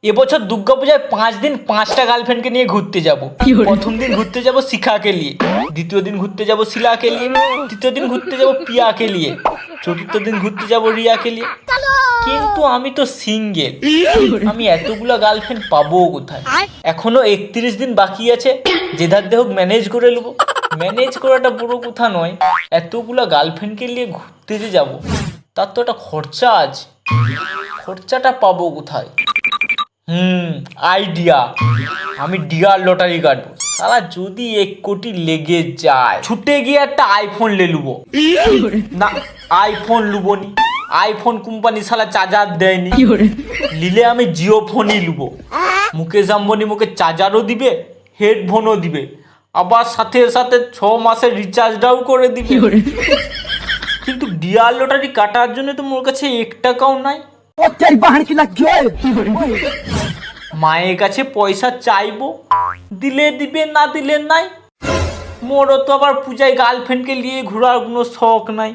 এবছর দুর্গাপূজায় 5 দিন 5টা গার্লফ্রেন্ডকে নিয়ে ঘুরতে যাব। প্রথম দিন ঘুরতে যাব শিখাকে নিয়ে, দ্বিতীয় দিন ঘুরতে যাব শিলাকে নিয়ে, তৃতীয় দিন ঘুরতে যাব পিয়াকে নিয়ে, চতুর্থ দিন ঘুরতে যাব রিয়াকে নিয়ে। কিন্তু আমি তো সিঙ্গেল, আমি এতগুলা গার্লফ্রেন্ড পাবো কোথায়? এখনো 31 দিন বাকি আছে, যেধার দেহ ম্যানেজ করে নেবো। ম্যানেজ করাটা বড় কথা নয়, এতগুলা গার্লফ্রেন্ডকে নিয়ে ঘুরতে যে যাবো তার তো একটা খরচা আছে। খরচাটা পাবো কোথায়? আইডিয়া, আমি ডিয়ার লটারি কাটবো। সারা যদি 1 কোটি লেগে যায়, ছুটে গিয়ে একটা আইফোন লে লুবো। না, আইফোন লুবো নি, আইফোন কোম্পানি সালা চার্জার দেয়নি। নিলে আমি জিও ফোনই লুবো। মুকেশ আম্বানি মুখে চার্জারও দিবে, হেডফোনও দিবে, আবার সাথে সাথে 6 মাসের রিচার্জটাও করে দিবে। কিন্তু ডিয়ার লটারি কাটার জন্য তো মোর কাছে 1 টাকাও নাই। মায়ের কাছে পয়সা চাইবো, দিলে দিবে, না দিলে নাই। মোরও তো আবার পূজায় গার্লফ্রেন্ডকে নিয়ে ঘোরার কোনো শখ নাই।